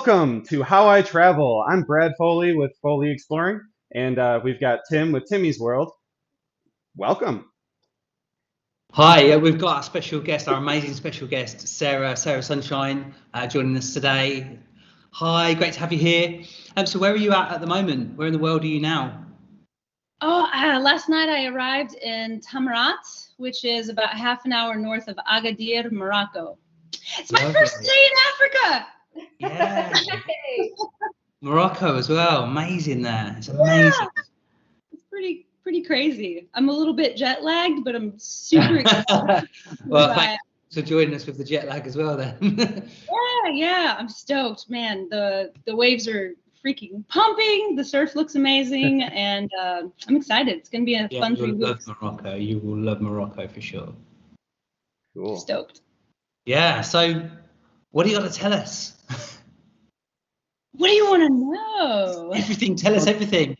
Welcome to How I Travel. I'm Brad Foley with Foley Exploring, and we've got Tim with Timmy's World. Welcome. Hi, we've got our special guest, our amazing special guest, Sarah Sunshine, joining us today. Hi, great to have you here. So where are you at the moment? Where in the world are you now? Last night I arrived in Tamarat, which is about half an hour north of Agadir, Morocco. It's my first day in Africa. Yeah. Morocco as well. Amazing there. It's amazing. Yeah. It's pretty crazy. I'm a little bit jet lagged, but I'm super excited. Well, thanks for joining us with the jet lag as well then. Yeah. I'm stoked, man. The waves are freaking pumping. The surf looks amazing, and I'm excited. It's gonna be a fun 3 weeks. Morocco. You will love Morocco for sure. Cool. Stoked. Yeah. So, what do you got to tell us? What do you want to know? Everything. Tell us everything.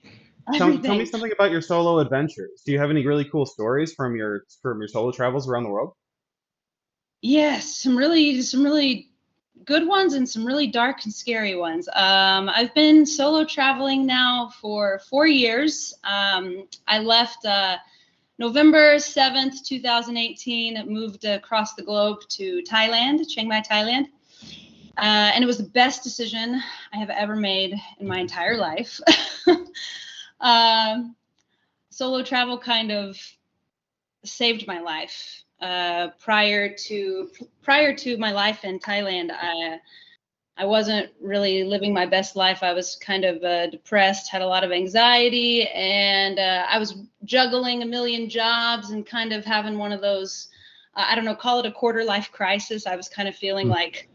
Tell me something about your solo adventures. Do you have any really cool stories from your solo travels around the world? Yes, some really good ones and some really dark and scary ones. I've been solo traveling now for 4 years. I left November 7th, 2018, moved across the globe to Thailand, Chiang Mai, Thailand. And it was the best decision I have ever made in my entire life. Solo travel kind of saved my life. Prior to my life in Thailand, I wasn't really living my best life. I was kind of depressed, had a lot of anxiety, and I was juggling a million jobs and kind of having one of those, I don't know, call it a quarter life crisis. I was kind of feeling like,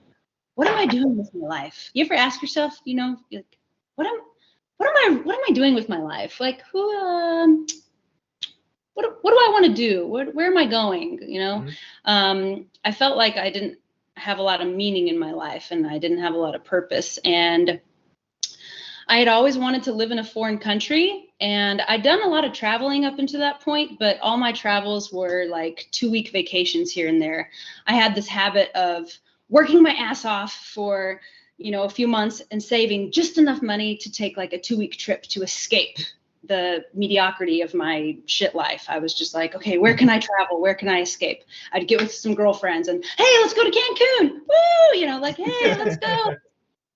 what am I doing with my life? You ever ask yourself, what am I doing with my life? Like, what do I want to do? Where am I going? Mm-hmm. I felt like I didn't have a lot of meaning in my life, and I didn't have a lot of purpose. And I had always wanted to live in a foreign country, and I'd done a lot of traveling up until that point, but all my travels were like 2-week vacations here and there. I had this habit of working my ass off for a few months and saving just enough money to take like a 2-week trip to escape the mediocrity of my shit life. I was just like, okay, where can I travel? Where can I escape? I'd get with some girlfriends and, hey, let's go to Cancun. Woo! Like, hey, let's go.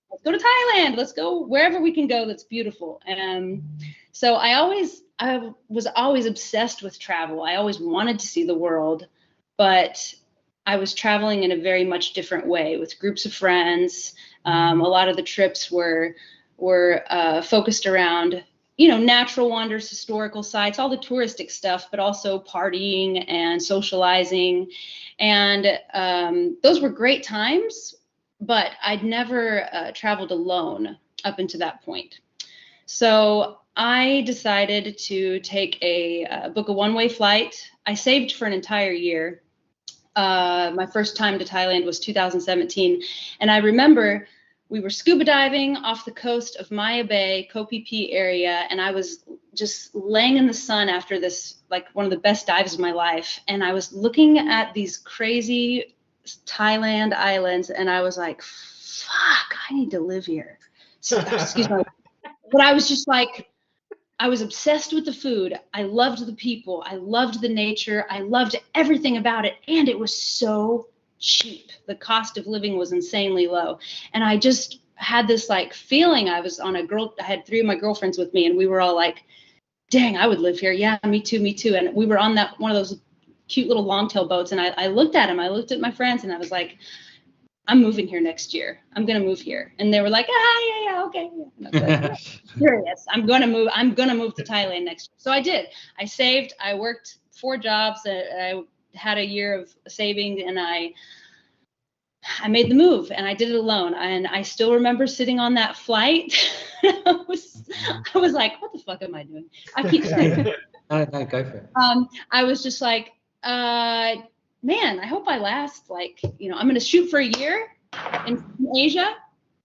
Let's go to Thailand. Let's go wherever we can go that's beautiful. And so I was always obsessed with travel. I always wanted to see the world, but I was traveling in a very much different way with groups of friends. A lot of the trips were focused around natural wonders, historical sites, all the touristic stuff, but also partying and socializing. And those were great times, but I'd never traveled alone up until that point. So I decided to book a one-way flight. I saved for an entire year. My first time to Thailand was 2017. And I remember we were scuba diving off the coast of Maya Bay, Koh Phi Phi area, and I was just laying in the sun after this, like one of the best dives of my life. And I was looking at these crazy Thailand islands, and I was like, fuck, I need to live here. So, excuse me. But I was just like, I was obsessed with the food. I loved the people. I loved the nature. I loved everything about it. And it was so cheap. The cost of living was insanely low. And I just had this like feeling. I had 3 of my girlfriends with me, and we were all like, dang, I would live here. Yeah, me too. And we were on one of those cute little longtail boats. And I looked at them. I looked at my friends, and I was like, I'm moving here next year. I'm going to move here. And they were like, yeah, okay. And I was like, serious. I'm going to move to Thailand next year. So I did. I saved. I worked 4 jobs. I had a year of saving, and I made the move, and I did it alone. And I still remember sitting on that flight. I was like, what the fuck am I doing? I keep saying, No, go for it. I was just like, man, I hope I last I'm going to shoot for a year in Asia,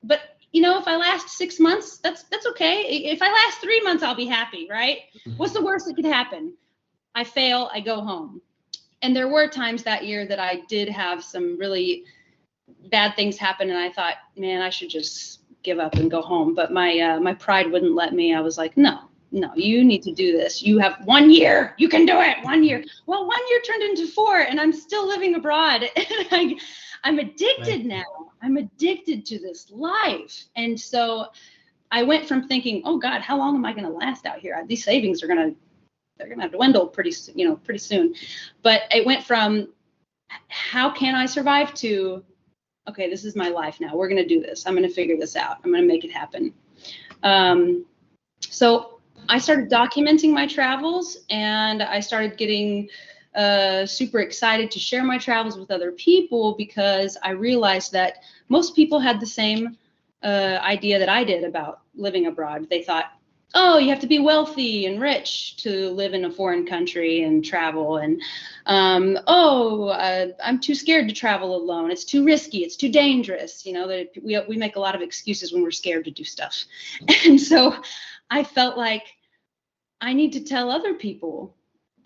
but if I last 6 months, that's okay. If I last 3 months, I'll be happy, right? What's the worst that could happen? I fail, I go home. And there were times that year that I did have some really bad things happen, and I thought, man, I should just give up and go home. But my pride wouldn't let me. I was like, no, you need to do this. You have 1 year. You can do it. 1 year. Well, 1 year turned into 4, and I'm still living abroad. And I'm addicted now. I'm addicted to this life. And so I went from thinking, oh God, how long am I going to last out here? These savings they're going to dwindle pretty soon. But it went from how can I survive to, okay, this is my life now. We're going to do this. I'm going to figure this out. I'm going to make it happen. So I started documenting my travels, and I started getting super excited to share my travels with other people, because I realized that most people had the same idea that I did about living abroad. They thought, oh, you have to be wealthy and rich to live in a foreign country and travel. And, I'm too scared to travel alone. It's too risky. It's too dangerous. That we make a lot of excuses when we're scared to do stuff. And so I felt like I need to tell other people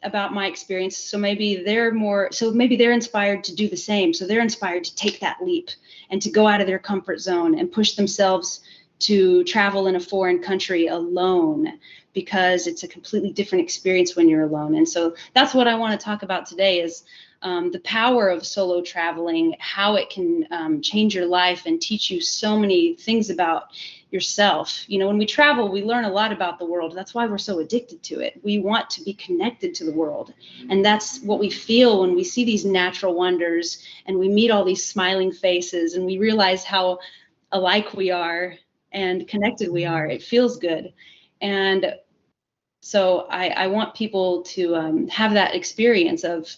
about my experience. So maybe they're inspired to do the same. So they're inspired to take that leap and to go out of their comfort zone and push themselves to travel in a foreign country alone, because it's a completely different experience when you're alone. And so that's what I want to talk about today is the power of solo traveling, how it can change your life and teach you so many things about yourself. When we travel, we learn a lot about the world. That's why we're so addicted to it. We want to be connected to the world. And that's what we feel when we see these natural wonders and we meet all these smiling faces and we realize how alike we are and connected we are. It feels good. And so I want people to have that experience of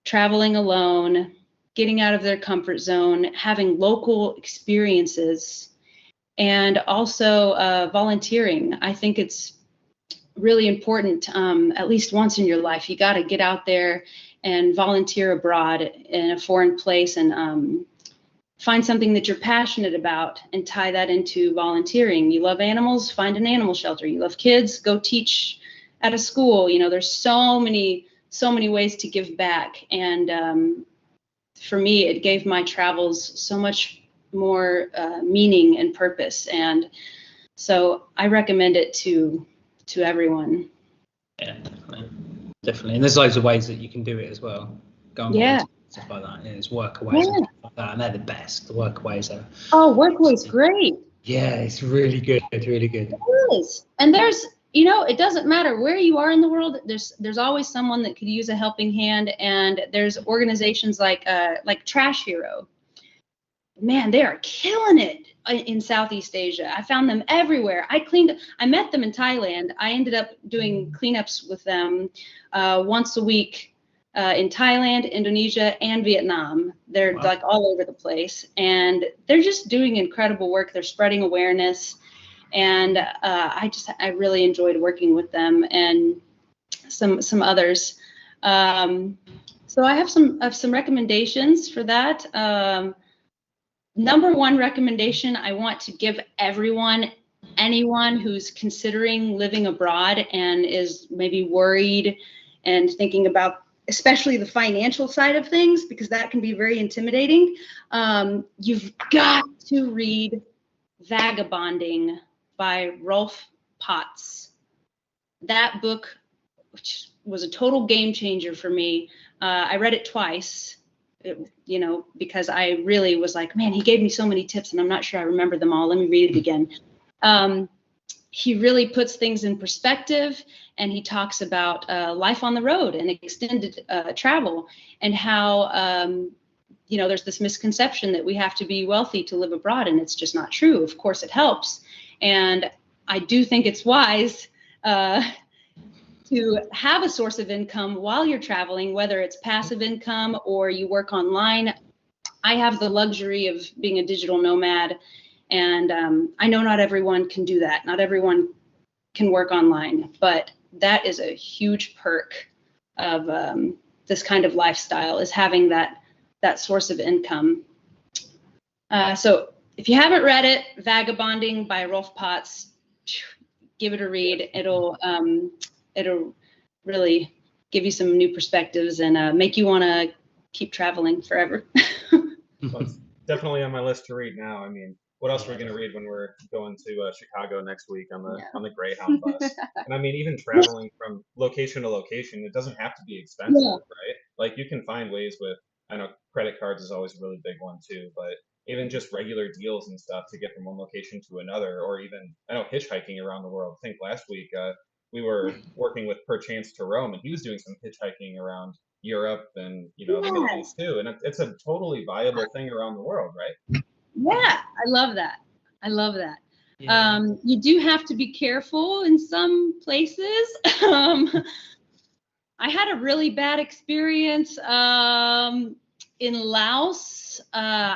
traveling alone, getting out of their comfort zone, having local experiences, and also volunteering. I think it's really important, at least once in your life. You got to get out there and volunteer abroad in a foreign place and find something that you're passionate about and tie that into volunteering. You love animals, find an animal shelter. You love kids, go teach at a school. There's so many ways to give back. And for me, it gave my travels so much more meaning and purpose. And so I recommend it to everyone. Yeah, definitely. And there's loads of ways that you can do it as well. Go on, yeah. Stuff like that. It's workaways and stuff like that, and they're the best. The workaways are. Oh, Workaway's great. Yeah, it's really good. It's really good. It is. And there's, it doesn't matter where you are in the world. There's always someone that could use a helping hand. And there's organizations like Trash Hero. Man, they are killing it in Southeast Asia. I found them everywhere. I met them in Thailand. I ended up doing cleanups with them once a week. In Thailand, Indonesia, and Vietnam. They're like all over the place, and they're just doing incredible work. They're spreading awareness, and I really enjoyed working with them and some others. So I have some recommendations for that. Number one recommendation I want to give anyone who's considering living abroad and is maybe worried and thinking about especially the financial side of things, because that can be very intimidating. You've got to read Vagabonding by Rolf Potts. That book, which was a total game changer for me. I read it twice, because I really was like, man, he gave me so many tips and I'm not sure I remember them all. Let me read it again. He really puts things in perspective, and he talks about life on the road and extended travel, and how there's this misconception that we have to be wealthy to live abroad, and it's just not true. Of course, it helps, and I do think it's wise to have a source of income while you're traveling, whether it's passive income or you work online. I have the luxury of being a digital nomad. And I know not everyone can do that. Not everyone can work online, but that is a huge perk of this kind of lifestyle, is having that source of income. So if you haven't read it, Vagabonding by Rolf Potts, give it a read. It'll really give you some new perspectives and make you want to keep traveling forever. Well, it's definitely on my list to read now. I mean, what else are we going to read when we're going to Chicago next week on the Greyhound bus? And I mean, even traveling from location to location, it doesn't have to be expensive, Yeah. right? Like you can find ways with, I know credit cards is always a really big one too, but even just regular deals and stuff to get from one location to another, or even, I know, hitchhiking around the world. I think last week we were working with Perchance to Rome, and he was doing some hitchhiking around Europe and the Middle Yes. East too, and it's a totally viable thing around the world, right? Yeah, I love that. I love that. Yeah. You do have to be careful in some places. I had a really bad experience in Laos.